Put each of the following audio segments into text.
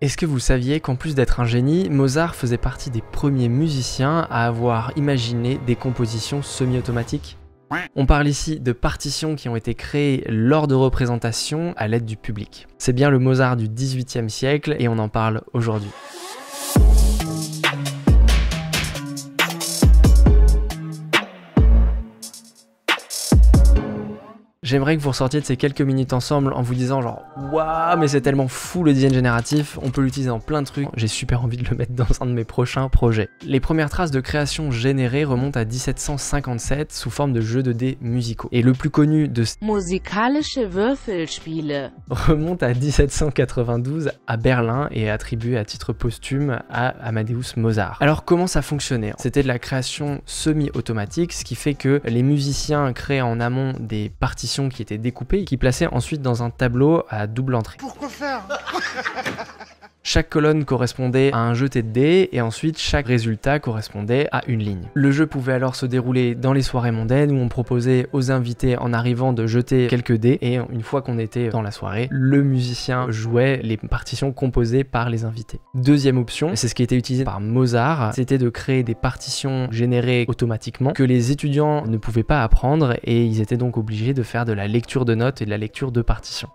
Est-ce que vous saviez qu'en plus d'être un génie, Mozart faisait partie des premiers musiciens à avoir imaginé des compositions semi-automatiques? On parle ici de partitions qui ont été créées lors de représentations à l'aide du public. C'est bien le Mozart du XVIIIe siècle et on en parle aujourd'hui. J'aimerais que vous ressortiez de ces quelques minutes ensemble en vous disant genre waouh, mais c'est tellement fou le design génératif, on peut l'utiliser dans plein de trucs, j'ai super envie de le mettre dans un de mes prochains projets. Les premières traces de création générée remontent à 1757 sous forme de jeux de dés musicaux. Et le plus connu de Musikalische Würfelspiele remonte à 1792 à Berlin et est attribué à titre posthume à Amadeus Mozart. Alors comment ça fonctionnait? C'était de la création semi-automatique, ce qui fait que les musiciens créaient en amont des partitions qui étaient découpées et qui plaçaient ensuite dans un tableau à double entrée. Pourquoi faire? Chaque colonne correspondait à un jeté de dés et ensuite chaque résultat correspondait à une ligne. Le jeu pouvait alors se dérouler dans les soirées mondaines où on proposait aux invités en arrivant de jeter quelques dés et une fois qu'on était dans la soirée, le musicien jouait les partitions composées par les invités. Deuxième option, c'est ce qui était utilisé par Mozart, c'était de créer des partitions générées automatiquement que les étudiants ne pouvaient pas apprendre et ils étaient donc obligés de faire de la lecture de notes et de la lecture de partitions.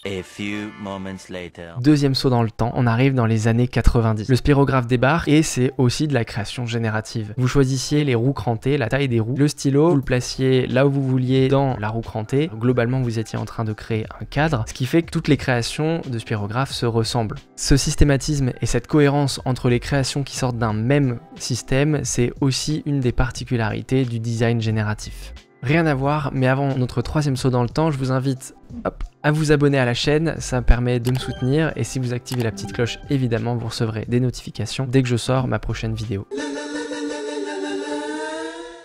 A few moments later. Deuxième saut dans le temps, on arrive dans les années 90. Le spirographe débarque et c'est aussi de la création générative. Vous choisissiez les roues crantées, la taille des roues, le stylo, vous le placiez là où vous vouliez dans la roue crantée. Globalement, vous étiez en train de créer un cadre, ce qui fait que toutes les créations de spirographe se ressemblent. Ce systématisme et cette cohérence entre les créations qui sortent d'un même système, c'est aussi une des particularités du design génératif. Rien à voir, mais avant notre troisième saut dans le temps, je vous invite à vous abonner à la chaîne, ça permet de me soutenir et si vous activez la petite cloche, évidemment, vous recevrez des notifications dès que je sors ma prochaine vidéo.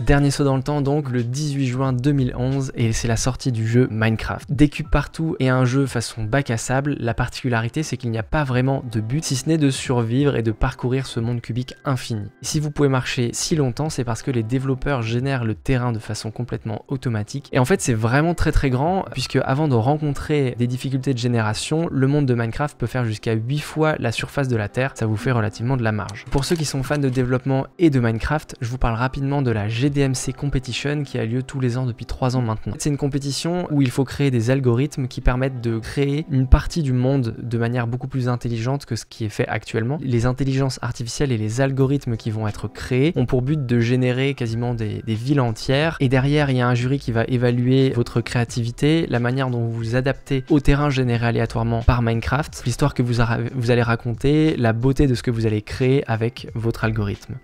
Dernier saut dans le temps donc, le 18 juin 2011 et c'est la sortie du jeu Minecraft. Des cubes partout et un jeu façon bac à sable, la particularité c'est qu'il n'y a pas vraiment de but si ce n'est de survivre et de parcourir ce monde cubique infini. Si vous pouvez marcher si longtemps, c'est parce que les développeurs génèrent le terrain de façon complètement automatique et en fait c'est vraiment très grand puisque avant de rencontrer des difficultés de génération, le monde de Minecraft peut faire jusqu'à 8 fois la surface de la Terre, ça vous fait relativement de la marge. Pour ceux qui sont fans de développement et de Minecraft, je vous parle rapidement de la GDMC Competition qui a lieu tous les ans depuis 3 ans maintenant. C'est une compétition où il faut créer des algorithmes qui permettent de créer une partie du monde de manière beaucoup plus intelligente que ce qui est fait actuellement. Les intelligences artificielles et les algorithmes qui vont être créés ont pour but de générer quasiment des villes entières et derrière il y a un jury qui va évaluer votre créativité, la manière dont vous vous adaptez au terrain généré aléatoirement par Minecraft, l'histoire que vous allez raconter, la beauté de ce que vous allez créer avec votre algorithme.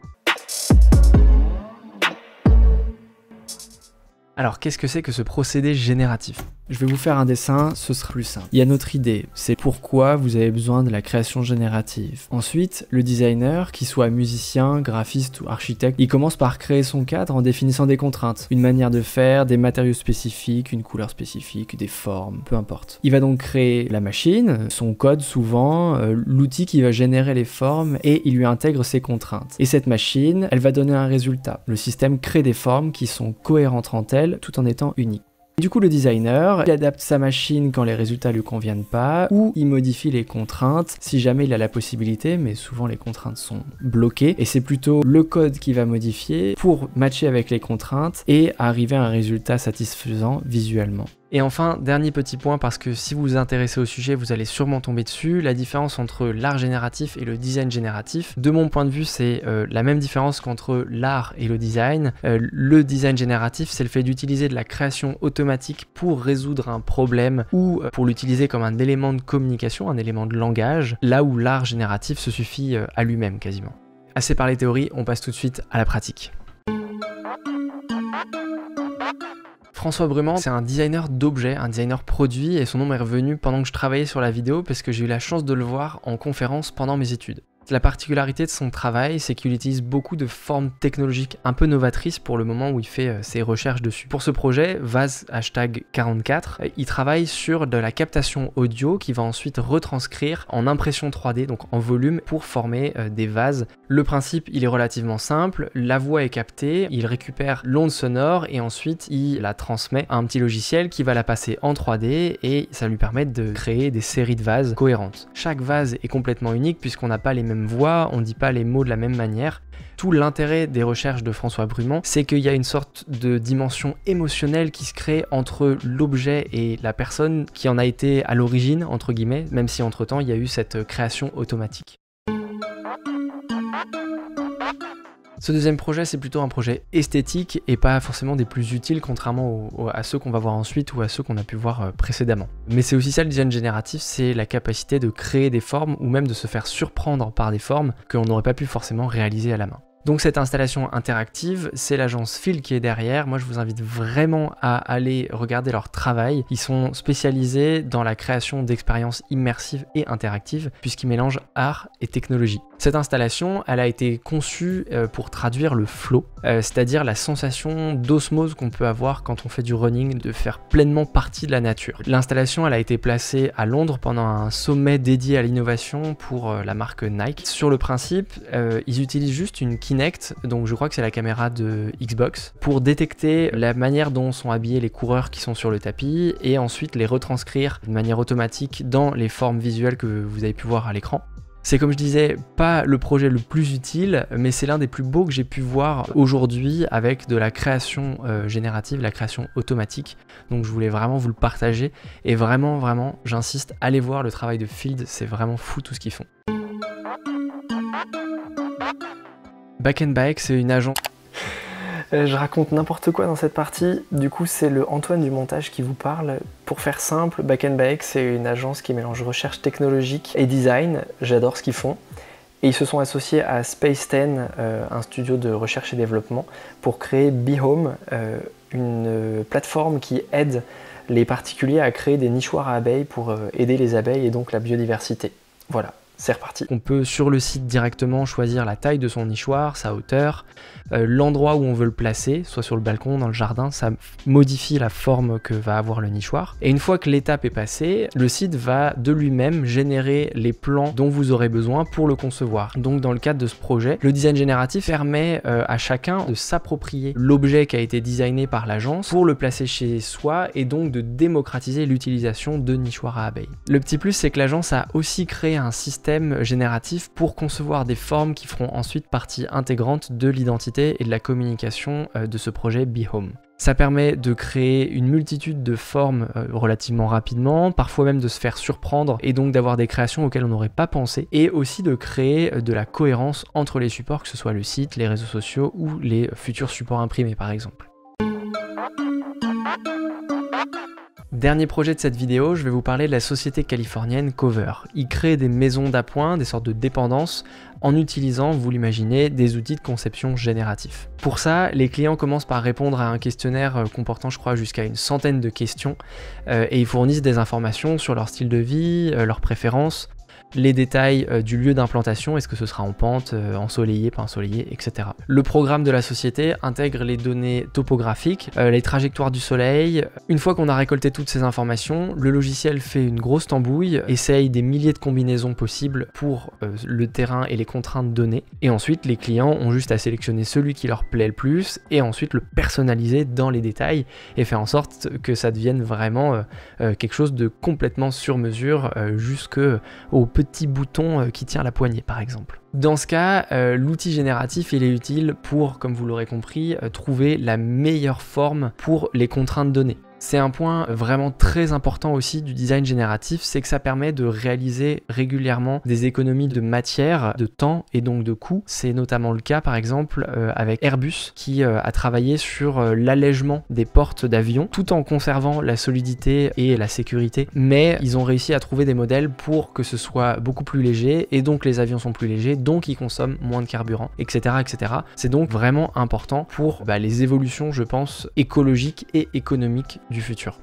Alors, qu'est-ce que c'est que ce procédé génératif? Je vais vous faire un dessin, ce sera plus simple. Il y a notre idée, c'est pourquoi vous avez besoin de la création générative. Ensuite, le designer, qu'il soit musicien, graphiste ou architecte, il commence par créer son cadre en définissant des contraintes. Une manière de faire, des matériaux spécifiques, une couleur spécifique, des formes, peu importe. Il va donc créer la machine, son code souvent, l'outil qui va générer les formes et il lui intègre ses contraintes. Et cette machine, elle va donner un résultat. Le système crée des formes qui sont cohérentes entre elles tout en étant uniques. Du coup, le designer, il adapte sa machine quand les résultats lui conviennent pas, ou il modifie les contraintes si jamais il a la possibilité, mais souvent les contraintes sont bloquées, et c'est plutôt le code qui va modifier pour matcher avec les contraintes et arriver à un résultat satisfaisant visuellement. Et enfin, dernier petit point, parce que si vous vous intéressez au sujet, vous allez sûrement tomber dessus, la différence entre l'art génératif et le design génératif. De mon point de vue, c'est la même différence qu'entre l'art et le design. Le design génératif, c'est le fait d'utiliser de la création automatique pour résoudre un problème ou pour l'utiliser comme un élément de communication, un élément de langage, là où l'art génératif se suffit à lui-même quasiment. Assez parlé théorie, on passe tout de suite à la pratique. François Brumand, c'est un designer d'objets, un designer produit et son nom est revenu pendant que je travaillais sur la vidéo parce que j'ai eu la chance de le voir en conférence pendant mes études. La particularité de son travail, c'est qu'il utilise beaucoup de formes technologiques un peu novatrices pour le moment où il fait ses recherches dessus. Pour ce projet, Vase #44, il travaille sur de la captation audio qui va ensuite retranscrire en impression 3D, donc en volume, pour former des vases. Le principe, il est relativement simple, la voix est captée, il récupère l'onde sonore et ensuite il la transmet à un petit logiciel qui va la passer en 3D et ça lui permet de créer des séries de vases cohérentes. Chaque vase est complètement unique puisqu'on n'a pas les mêmes voix, on ne dit pas les mots de la même manière. Tout l'intérêt des recherches de François Brumand, c'est qu'il y a une sorte de dimension émotionnelle qui se crée entre l'objet et la personne qui en a été à l'origine, entre guillemets, même si entre-temps il y a eu cette création automatique. Ce deuxième projet, c'est plutôt un projet esthétique et pas forcément des plus utiles, contrairement à ceux qu'on va voir ensuite ou à ceux qu'on a pu voir précédemment. Mais c'est aussi ça le design génératif, c'est la capacité de créer des formes ou même de se faire surprendre par des formes que l'on n'aurait pas pu forcément réaliser à la main. Donc cette installation interactive, c'est l'agence Phil qui est derrière. Moi je vous invite vraiment à aller regarder leur travail. Ils sont spécialisés dans la création d'expériences immersives et interactives puisqu'ils mélangent art et technologie. Cette installation, elle a été conçue pour traduire le flow, c'est-à-dire la sensation d'osmose qu'on peut avoir quand on fait du running, de faire pleinement partie de la nature. L'installation, elle a été placée à Londres pendant un sommet dédié à l'innovation pour la marque Nike. Sur le principe, ils utilisent juste une Kinect, donc je crois que c'est la caméra de Xbox, pour détecter la manière dont sont habillés les coureurs qui sont sur le tapis et ensuite les retranscrire de manière automatique dans les formes visuelles que vous avez pu voir à l'écran. C'est comme je disais, pas le projet le plus utile, mais c'est l'un des plus beaux que j'ai pu voir aujourd'hui avec de la création générative, la création automatique. Donc je voulais vraiment vous le partager et vraiment, j'insiste, allez voir le travail de Field, c'est vraiment fou tout ce qu'ils font. Back & Bike, c'est une agence... Je raconte n'importe quoi dans cette partie, du coup c'est le Antoine du montage qui vous parle. Pour faire simple, Back & Bike c'est une agence qui mélange recherche technologique et design, j'adore ce qu'ils font. Et ils se sont associés à Space 10, un studio de recherche et développement, pour créer BeHome, une plateforme qui aide les particuliers à créer des nichoirs à abeilles pour aider les abeilles et donc la biodiversité. Voilà. C'est reparti. On peut sur le site directement choisir la taille de son nichoir, sa hauteur, l'endroit où on veut le placer, soit sur le balcon, dans le jardin, ça modifie la forme que va avoir le nichoir. Et une fois que l'étape est passée, le site va de lui-même générer les plans dont vous aurez besoin pour le concevoir. Donc dans le cadre de ce projet, le design génératif permet à chacun de s'approprier l'objet qui a été designé par l'agence pour le placer chez soi et donc de démocratiser l'utilisation de nichoirs à abeilles. Le petit plus, c'est que l'agence a aussi créé un système génératif pour concevoir des formes qui feront ensuite partie intégrante de l'identité et de la communication de ce projet BeHome. Ça permet de créer une multitude de formes relativement rapidement, parfois même de se faire surprendre et donc d'avoir des créations auxquelles on n'aurait pas pensé, et aussi de créer de la cohérence entre les supports, que ce soit le site, les réseaux sociaux ou les futurs supports imprimés par exemple. Dernier projet de cette vidéo, je vais vous parler de la société californienne Cover. Ils créent des maisons d'appoint, des sortes de dépendances, en utilisant, vous l'imaginez, des outils de conception génératifs. Pour ça, les clients commencent par répondre à un questionnaire comportant, je crois, jusqu'à une centaine de questions, et ils fournissent des informations sur leur style de vie, leurs préférences, les détails du lieu d'implantation, est-ce que ce sera en pente, ensoleillé, pas ensoleillé, etc. Le programme de la société intègre les données topographiques, les trajectoires du soleil. Une fois qu'on a récolté toutes ces informations, le logiciel fait une grosse tambouille, essaye des milliers de combinaisons possibles pour le terrain et les contraintes données, et ensuite les clients ont juste à sélectionner celui qui leur plaît le plus, et ensuite le personnaliser dans les détails, et faire en sorte que ça devienne vraiment quelque chose de complètement sur mesure, jusqu'au petit bouton qui tient la poignée par exemple. Dans ce cas, l'outil génératif il est utile pour, comme vous l'aurez compris, trouver la meilleure forme pour les contraintes données. C'est un point vraiment très important aussi du design génératif, c'est que ça permet de réaliser régulièrement des économies de matière, de temps et donc de coûts. C'est notamment le cas par exemple avec Airbus qui a travaillé sur l'allègement des portes d'avion tout en conservant la solidité et la sécurité, mais ils ont réussi à trouver des modèles pour que ce soit beaucoup plus léger et donc les avions sont plus légers, donc ils consomment moins de carburant, etc. etc. C'est donc vraiment important pour les évolutions, je pense, écologiques et économiques du futur.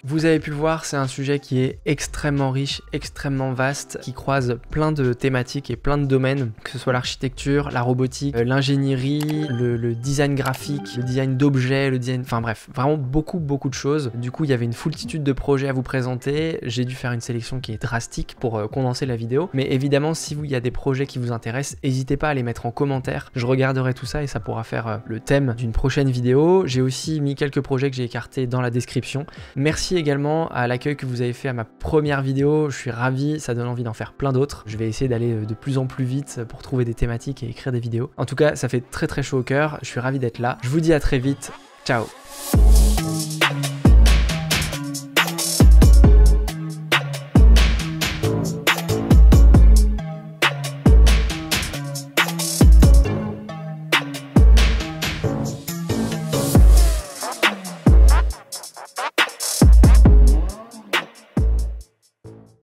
Vous avez pu le voir, c'est un sujet qui est extrêmement riche, extrêmement vaste, qui croise plein de thématiques et plein de domaines, que ce soit l'architecture, la robotique, l'ingénierie, le design graphique, le design d'objets, le design... Enfin bref, vraiment beaucoup de choses. Du coup, il y avait une foultitude de projets à vous présenter. J'ai dû faire une sélection qui est drastique pour condenser la vidéo. Mais évidemment, si il y a des projets qui vous intéressent, n'hésitez pas à les mettre en commentaire. Je regarderai tout ça et ça pourra faire le thème d'une prochaine vidéo. J'ai aussi mis quelques projets que j'ai écartés dans la description. Merci également à l'accueil que vous avez fait à ma première vidéo, je suis ravi, ça donne envie d'en faire plein d'autres. Je vais essayer d'aller de plus en plus vite pour trouver des thématiques et écrire des vidéos. En tout cas, ça fait très chaud au cœur, je suis ravi d'être là. Je vous dis à très vite, ciao.